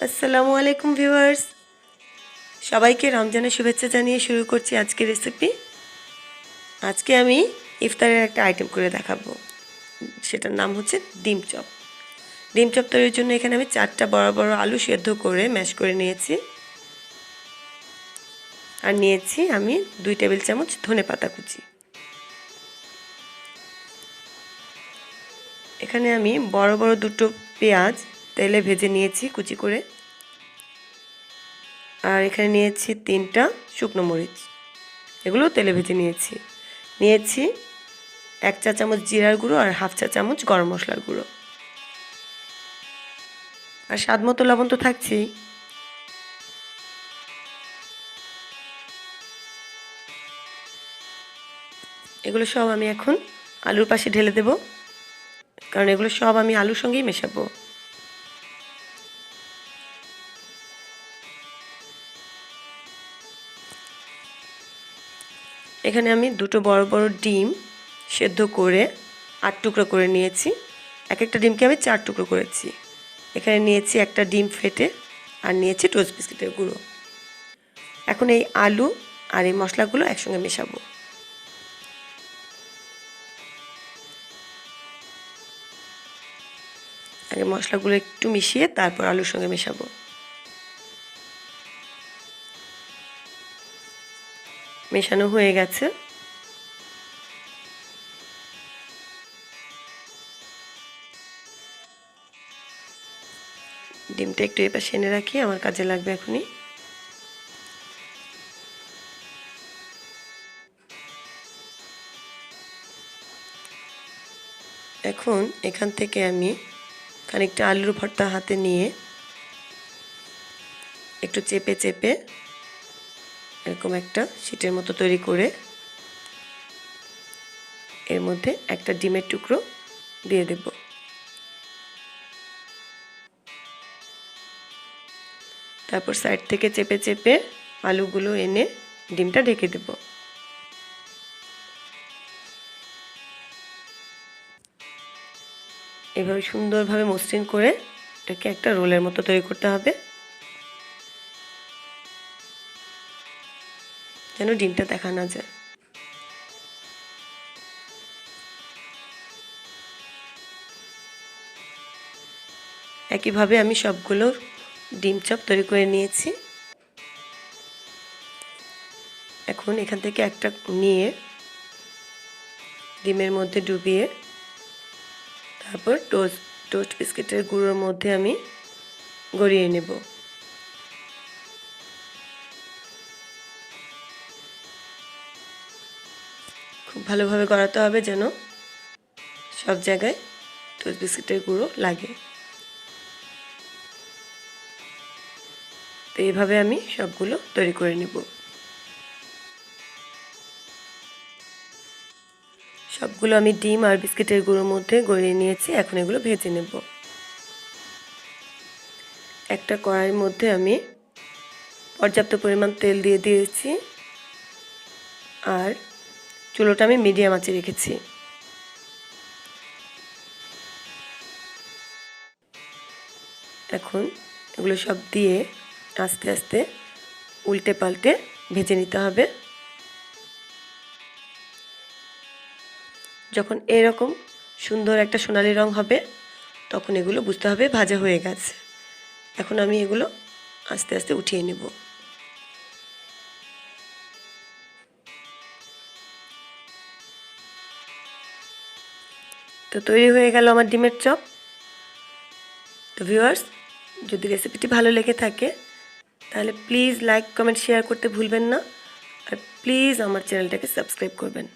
আসসালামু আলাইকুম ভিউয়ার্স, সবাইকে রমজানের শুভেচ্ছা জানিয়ে শুরু করছি আজকের রেসিপি। আজকে আমি ইফতারের একটা আইটেম করে দেখাবো, সেটার নাম হচ্ছে ডিম চপ। ডিম চপ তৈরির জন্য এখানে আমি 4টা বড় বড় আলু সেদ্ধ করে ম্যাশ করে নিয়েছি, আর নিয়েছি আমি 2 টেবিল চামচ ধনেপাতা কুচি। এখানে আমি বড় বড় 2টো পেঁয়াজ তেলে ভেজে নিয়েছি কুচি করে, আর এখানে নিয়েছি 3টা শুকনো মরিচ, এগুলো তেলে ভেজে নিয়েছি। 1 চা চামচ জিরার গুঁড়ো আর 1/2 চা চামচ গরম মশলার গুঁড়ো, আর স্বাদ মতো লবণ তো থাকছেই। এগুলো সব আমি এখন আলুর পাশে ঢেলে দেব, কারণ এগুলো সব আমি আলুর সঙ্গেই মেশাবো। এখানে আমি 2টো বড় বড় ডিম সেদ্ধ করে 8 টুকরো করে নিয়েছি। এক একটা ডিমকে আমি 4 টুকরো করেছি। এখানে নিয়েছি একটা ডিম ফেটে, আর নিয়েছি টোস্ট বিস্কিটের গুঁড়ো। এখন এই আলু আর এই মশলাগুলো একসঙ্গে মেশাবো। আগে মশলাগুলো একটু মিশিয়ে তারপর আলুর সঙ্গে মেশাবো। মেশানো হয়ে গেছে। ডিমটা একটু এপাশে এনে রাখি, আমার কাজে লাগবে এখনই। এখন এখান থেকে আমি খানিকটা আলুর ভর্তা হাতে নিয়ে একটু চেপে চেপে এরকম একটা শীটের মতো তৈরি করে এর মধ্যে একটা ডিমের টুকরো দিয়ে দেব। তারপর সাইড থেকে চেপে চেপে আলুগুলো এনে ডিমটা ঢেকে দেব। এভাবে সুন্দরভাবে মসৃণ করে এটাকে একটা রোলের মতো তৈরি করতে হবে, যেন ডিমটা দেখা না যায়। একইভাবে আমি সবগুলো ডিম চপ তৈরি করে নিয়েছি। এখন এখান থেকে একটা নিয়ে ডিমের মধ্যে ডুবিয়ে তারপর টোস্ট বিস্কিটের গুঁড়োর মধ্যে আমি গড়িয়ে নেব। খুব ভালোভাবে গড়াতে হবে যেন সব জায়গায় টোস্ট বিস্কিটের গুঁড়ো লাগে। তো এইভাবে আমি সবগুলো তৈরি করে নেব। সবগুলো আমি ডিম আর বিস্কিটের গুঁড়োর মধ্যে গড়িয়ে নিয়েছি। এখন এগুলো ভেজে নেব। একটা কড়াইয়ের মধ্যে আমি পর্যাপ্ত পরিমাণ তেল দিয়ে দিয়েছি, আর চুলোটা আমি মিডিয়াম আঁচে রেখেছি। এখন এগুলো সব দিয়ে আস্তে আস্তে উল্টে পাল্টে ভেজে নিতে হবে। যখন এরকম সুন্দর একটা সোনালি রং হবে তখন এগুলো বুঝতে হবে ভাজা হয়ে গেছে। এখন আমি এগুলো আস্তে আস্তে উঠিয়ে নেব। তো তৈরি হয়ে গেল আমার ডিমের চপ। তো ভিউয়ার্স, যদি রেসিপিটি ভালো লেগে থাকে তাহলে প্লিজ লাইক কমেন্ট শেয়ার করতে ভুলবেন না, আর প্লিজ আমার চ্যানেলটাকে সাবস্ক্রাইব করবেন।